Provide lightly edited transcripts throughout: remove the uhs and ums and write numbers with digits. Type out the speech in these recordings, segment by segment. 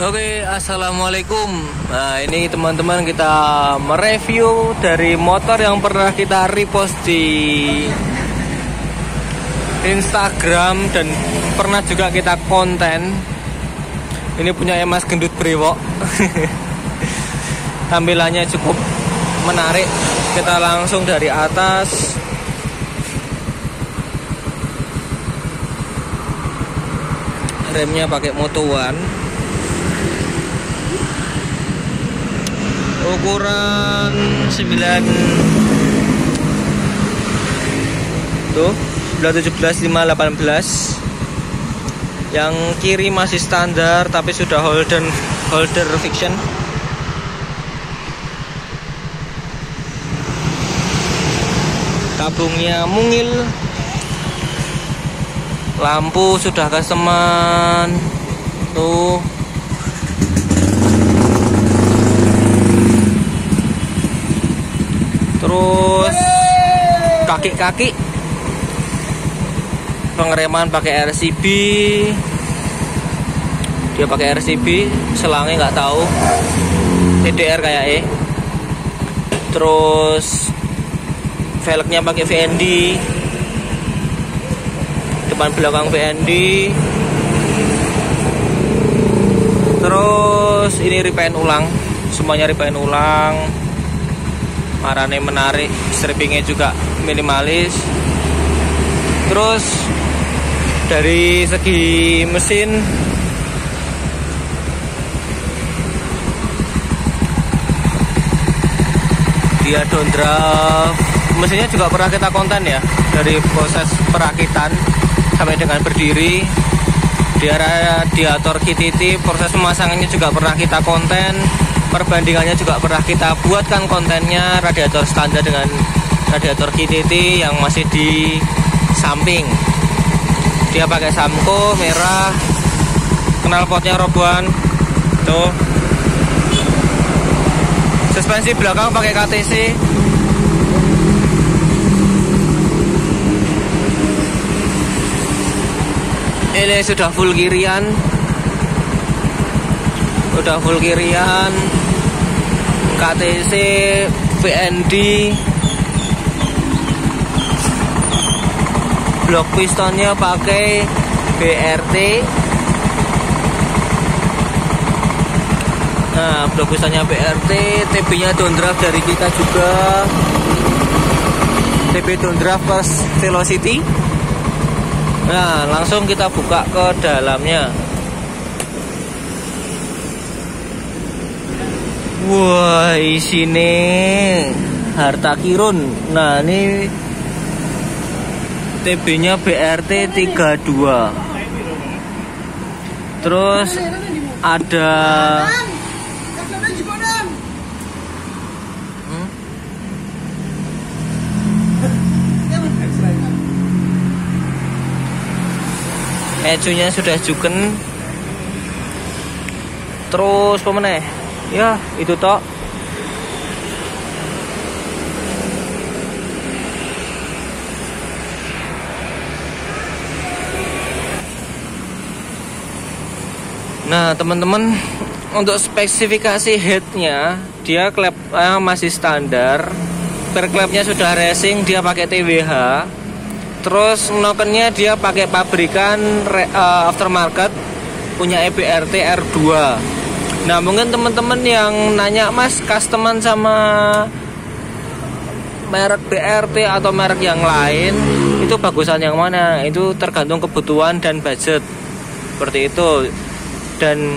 Oke, assalamualaikum. Nah, ini teman-teman kita mereview dari motor yang pernah kita repost di Instagram dan pernah juga kita konten. Ini punya Mas Gendut Brewok. Tampilannya cukup menarik. Kita langsung dari atas. Remnya pakai Moto One. Ukuran 9 tuh 917 518. Yang kiri masih standar tapi sudah holder fiction. Tabungnya mungil. Lampu sudah customan. Tuh. Terus kaki-kaki pengereman pakai RCB. Dia pakai RCB, selangnya nggak tahu. TDR kayak Terus velgnya pakai VND. Depan belakang VND. Terus ini repaint ulang. Semuanya repaint ulang. Marane menarik, strippingnya juga minimalis. Terus dari segi mesin, dia downdraft. Mesinnya juga pernah kita konten ya, dari proses perakitan sampai dengan berdiri. Dia radiator KTT, proses pemasangannya juga pernah kita konten. Perbandingannya juga pernah kita buatkan kontennya, radiator standar dengan radiator KTT yang masih di samping. Dia pakai Samco merah, knalpotnya robohan. Tuh. Suspensi belakang pakai KTC. Ini sudah full kirian. KTC, VND, blok pistonnya pakai BRT. Nah, blok pistonnya BRT, TB-nya downdraft dari kita juga. TB downdraft plus velocity. Nah, langsung kita buka ke dalamnya. Wah, isine harta kirun. Nah, ini TB-nya BRT 32. Terus ada ecunya sudah juken. Terus pemeneh. Ya, itu toh. Nah, teman-teman, untuk spesifikasi headnya, dia klep masih standar. Perklepnya sudah racing, dia pakai TWH. Terus nokennya dia pakai pabrikan aftermarket, punya EBRT R2. Nah, mungkin teman-teman yang nanya, Mas, customan sama merek BRT atau merek yang lain, itu bagusan yang mana? Itu tergantung kebutuhan dan budget. Seperti itu. Dan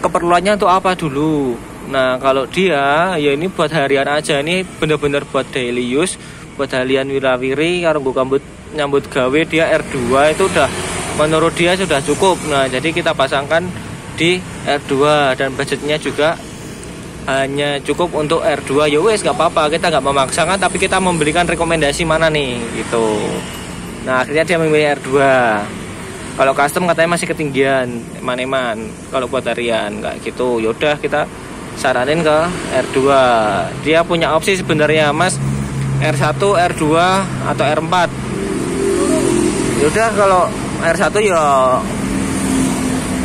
keperluannya untuk apa dulu? Nah, kalau dia, ya ini buat harian aja. Ini bener-bener buat daily use. Buat harian wirawiri, kalau gue nyambut gawe, dia R2 itu udah, menurut dia sudah cukup. Nah, jadi kita pasangkan di R2 dan budgetnya juga hanya cukup untuk R2. Ya wes, nggak apa-apa, kita nggak memaksakan, tapi kita memberikan rekomendasi mana nih gitu. Nah, akhirnya dia memilih R2. Kalau custom katanya masih ketinggian, eman-eman. Kalau buat harian nggak gitu, yaudah kita saranin ke R2. Dia punya opsi sebenarnya, Mas, R1, R2 atau R4. Yaudah, kalau R1 ya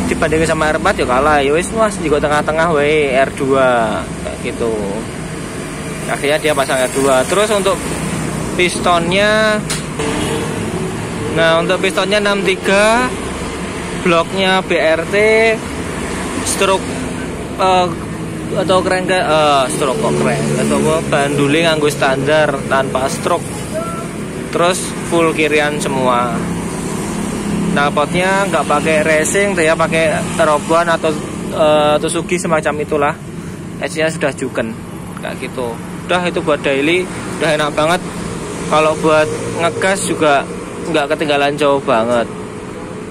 dibandingin sama R4 ya kalah. Ya wis mas juga tengah-tengah wae R2 kayak gitu. Akhirnya dia pasang R2. Terus untuk pistonnya, nah untuk pistonnya 63, bloknya BRT, stroke atau keren ke stroke kok keren atau bandulnya nganggo standar tanpa stroke. Terus full kirian semua. Knalpotnya nggak pakai racing, dia pakai Rob1 atau Suzuki semacam itulah. Edge-nya sudah Juken kayak gitu. Udah itu buat daily udah enak banget. Kalau buat ngegas juga nggak ketinggalan jauh banget,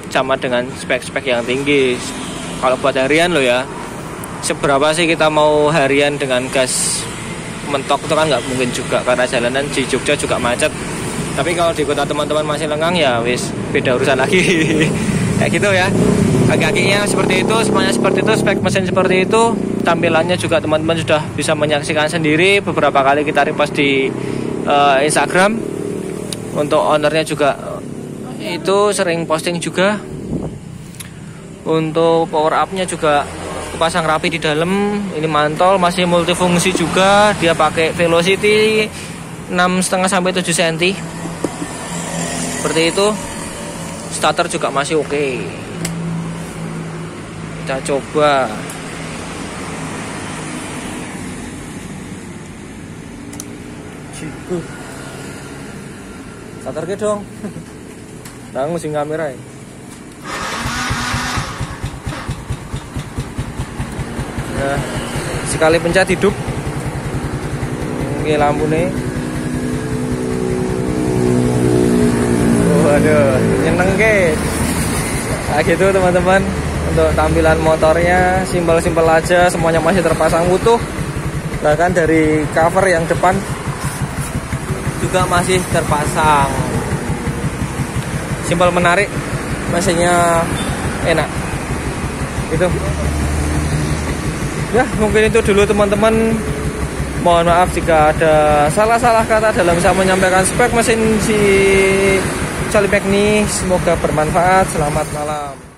sama dengan spek-spek yang tinggi. Kalau buat harian lo ya, seberapa sih kita mau harian dengan gas mentok itu kan nggak mungkin juga, karena jalanan di Jogja juga macet. Tapi kalau di kota teman-teman masih lengang ya wis beda urusan lagi. Kayak gitu ya. Kaki-kakinya seperti itu, semuanya seperti itu, spek mesin seperti itu. Tampilannya juga teman-teman sudah bisa menyaksikan sendiri. Beberapa kali kita repost di Instagram. Untuk ownernya juga itu sering posting juga. Untuk power up-nya juga pasang rapi di dalam. Ini mantol, masih multifungsi juga. Dia pakai velocity 6,5 sampai 7 cm. Seperti itu. Starter juga masih oke. Kita coba. Ciku. Starter ke dong. Nang musim kamera ya. Nah, sekali pencet hidup. Ini lampu nih. Waduh, nyeneng ke. Nah gitu teman-teman. Untuk tampilan motornya simpel-simpel aja, semuanya masih terpasang utuh. Bahkan dari cover yang depan juga masih terpasang. Simpel menarik, mesinnya enak. Gitu. Ya mungkin itu dulu teman-teman. Mohon maaf jika ada salah-salah kata dalam saya menyampaikan spek mesin si Charlie Mac ini. Semoga bermanfaat. Selamat malam.